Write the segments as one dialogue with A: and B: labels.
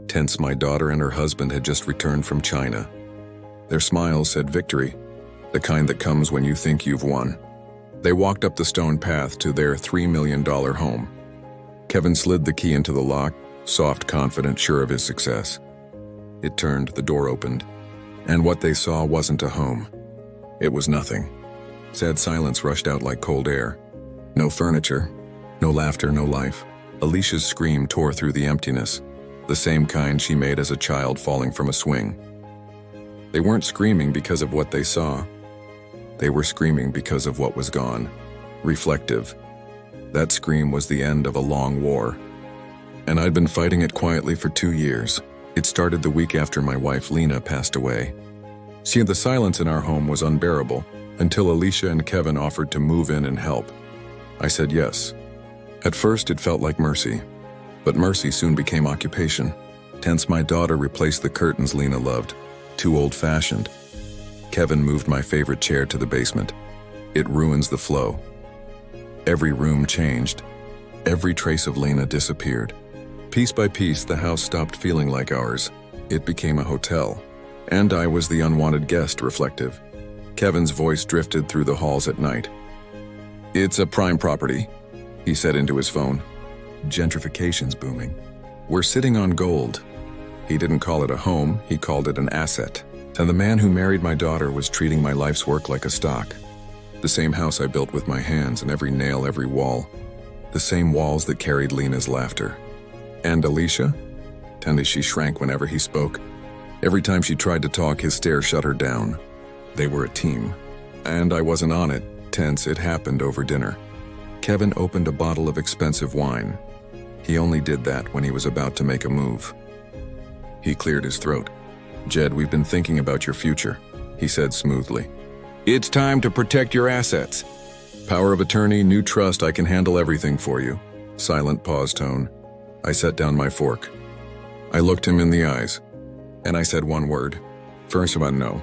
A: Tense, my daughter and her husband had just returned from China. Their smiles said victory, the kind that comes when you think you've won. They walked up the stone path to their $3 million home. Kevin slid the key into the lock, soft, confident, sure of his success. It turned, the door opened, and what they saw wasn't a home. It was nothing. Sad silence rushed out like cold air. No furniture, no laughter, no life. Alicia's scream tore through the emptiness, the same kind she made as a child falling from a swing. They weren't screaming because of what they saw. They were screaming because of what was gone. Reflective. That scream was the end of a long war. And I'd been fighting it quietly for 2 years. It started the week after my wife Lena passed away. See, the silence in our home was unbearable until Alicia and Kevin offered to move in and help. I said yes. At first it felt like mercy, but mercy soon became occupation. Tense, my daughter replaced the curtains Lena loved, too old-fashioned. Kevin moved my favorite chair to the basement. It ruins the flow. Every room changed. Every trace of Lena disappeared. Piece by piece, the house stopped feeling like ours. It became a hotel. And I was the unwanted guest, reflective. Kevin's voice drifted through the halls at night. "It's a prime property," he said into his phone. "Gentrification's booming. We're sitting on gold." He didn't call it a home, he called it an asset. And the man who married my daughter was treating my life's work like a stock. The same house I built with my hands, and every nail, every wall. The same walls that carried Lena's laughter. And Alicia? Tendy, she shrank whenever he spoke. Every time she tried to talk, his stare shut her down. They were a team. And I wasn't on it. Tense, it happened over dinner. Kevin opened a bottle of expensive wine. He only did that when he was about to make a move. He cleared his throat. "Jed, we've been thinking about your future," he said smoothly. "It's time to protect your assets. Power of attorney, new trust, I can handle everything for you." Silent pause tone. I set down my fork. I looked him in the eyes, and I said one word. First one, no.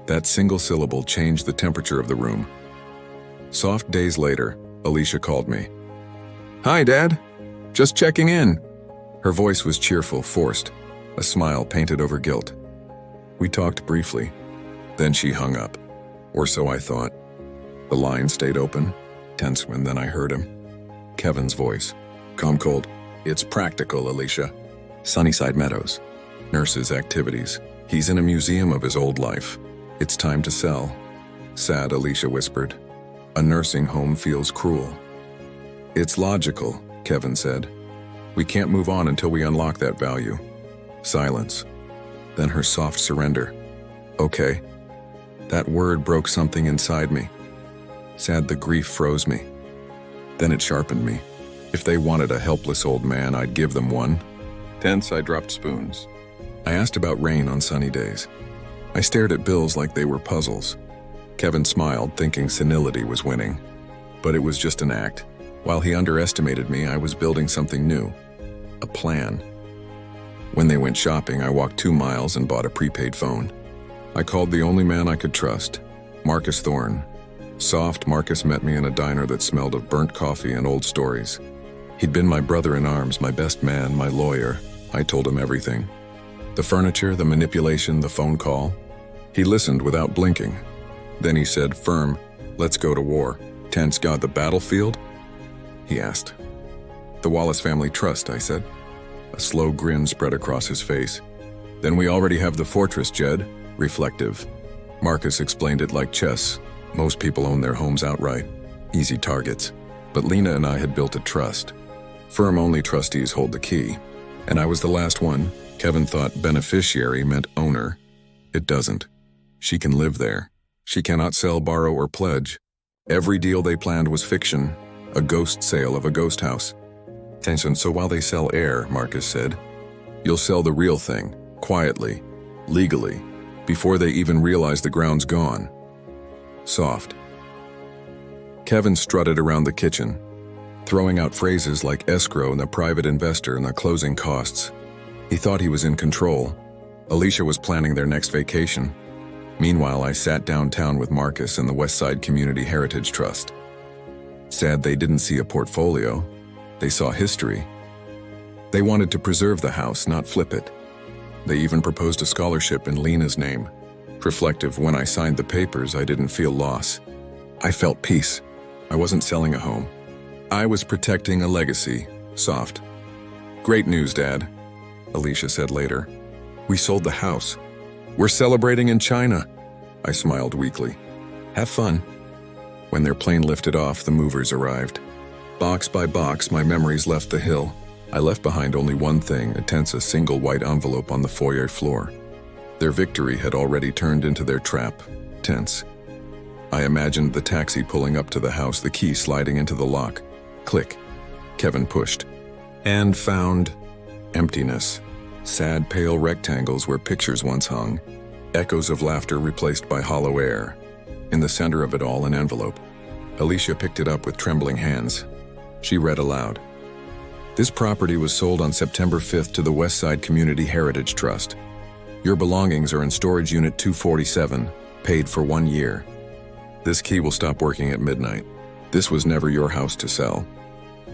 A: That single syllable changed the temperature of the room. Soft days later, Alicia called me. "Hi, Dad. Just checking in." Her voice was cheerful, forced, a smile painted over guilt. We talked briefly. Then she hung up. Or so I thought. The line stayed open, tense, when then I heard him. Kevin's voice. "Calm cold. It's practical, Alicia. Sunnyside Meadows. Nurses' activities. He's in a museum of his old life. It's time to sell." Sad, Alicia whispered. "A nursing home feels cruel." "It's logical," Kevin said. "We can't move on until we unlock that value." Silence. Then her soft surrender. "Okay." That word broke something inside me. Sad, the grief froze me. Then it sharpened me. If they wanted a helpless old man, I'd give them one. Tense, I dropped spoons. I asked about rain on sunny days. I stared at bills like they were puzzles. Kevin smiled, thinking senility was winning. But it was just an act. While he underestimated me, I was building something new. A plan. When they went shopping, I walked 2 miles and bought a prepaid phone. I called the only man I could trust, Marcus Thorne. Soft, Marcus met me in a diner that smelled of burnt coffee and old stories. He'd been my brother in arms, my best man, my lawyer. I told him everything. The furniture, the manipulation, the phone call. He listened without blinking. Then he said, firm, "Let's go to war." Tense, "God, the battlefield?" he asked. "The Wallace family trust," I said. A slow grin spread across his face. "Then we already have the fortress, Jed." Reflective. Marcus explained it like chess. Most people own their homes outright. Easy targets. But Lena and I had built a trust. Firm-only trustees hold the key. And I was the last one. Kevin thought beneficiary meant owner. It doesn't. She can live there. She cannot sell, borrow, or pledge. Every deal they planned was fiction. A ghost sale of a ghost house. Tension, "So while they sell air," Marcus said, "you'll sell the real thing, quietly, legally, before they even realize the ground's gone." Soft. Kevin strutted around the kitchen, throwing out phrases like escrow and the private investor and the closing costs. He thought he was in control. Alicia was planning their next vacation. Meanwhile, I sat downtown with Marcus and the Westside Community Heritage Trust. Sad they didn't see a portfolio. They saw history. They wanted to preserve the house, not flip it. They even proposed a scholarship in Lena's name. Reflective, when I signed the papers, I didn't feel loss. I felt peace. I wasn't selling a home. I was protecting a legacy. Soft. Great news, Dad, Alicia said later. We sold the house. We're celebrating in China. I smiled weakly. Have fun. When their plane lifted off, the movers arrived. Box by box, my memories left the hill. I left behind only one thing, a single white envelope on the foyer floor. Their victory had already turned into their trap. Tense. I imagined the taxi pulling up to the house, the key sliding into the lock. Click. Kevin pushed. And found emptiness. Sad, pale rectangles where pictures once hung. Echoes of laughter replaced by hollow air. In the center of it all, an envelope. Alicia picked it up with trembling hands. She read aloud. This property was sold on September 5th to the Westside Community Heritage Trust. Your belongings are in storage unit 247, paid for 1 year. This key will stop working at midnight. This was never your house to sell.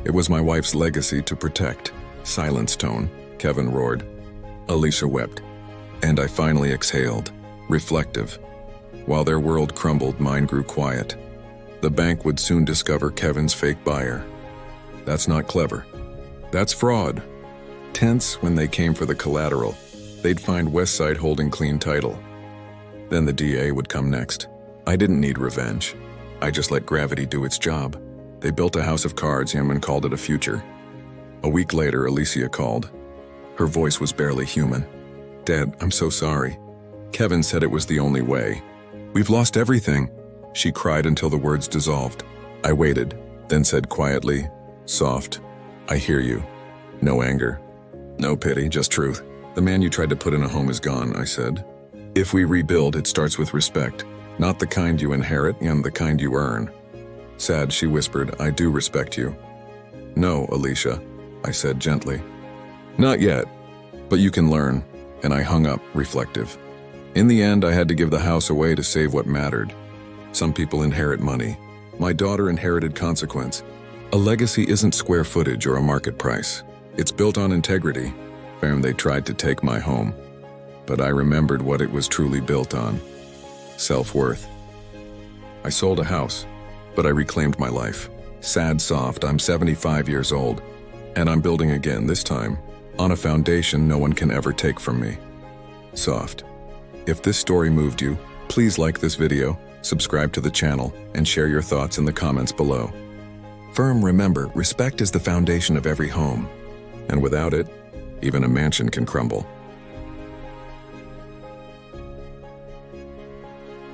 A: It was my wife's legacy to protect. Silence tone, Kevin roared. Alicia wept. And I finally exhaled, reflective. While their world crumbled, mine grew quiet. The bank would soon discover Kevin's fake buyer. That's not clever. That's fraud. Tense when they came for the collateral. They'd find Westside holding clean title. Then the DA would come next. I didn't need revenge. I just let gravity do its job. They built a house of cards and called it a future. A week later, Alicia called. Her voice was barely human. Dad, I'm so sorry. Kevin said it was the only way. We've lost everything. She cried until the words dissolved. I waited, then said quietly, soft, I hear you. No anger. No pity, just truth. The man you tried to put in a home is gone, I said. If we rebuild, it starts with respect. Not the kind you inherit, and the kind you earn. Sad, she whispered, I do respect you. No, Alicia, I said gently. Not yet, but you can learn. And I hung up, reflective. In the end, I had to give the house away to save what mattered. Some people inherit money. My daughter inherited consequence. A legacy isn't square footage or a market price. It's built on integrity. They tried to take my home, but I remembered what it was truly built on. Self-worth. I sold a house, but I reclaimed my life. Sad, soft, I'm 75 years old, and I'm building again, this time, on a foundation no one can ever take from me. Soft. If this story moved you, please like this video, subscribe to the channel, and share your thoughts in the comments below. Firm, remember, respect is the foundation of every home, and without it, even a mansion can crumble.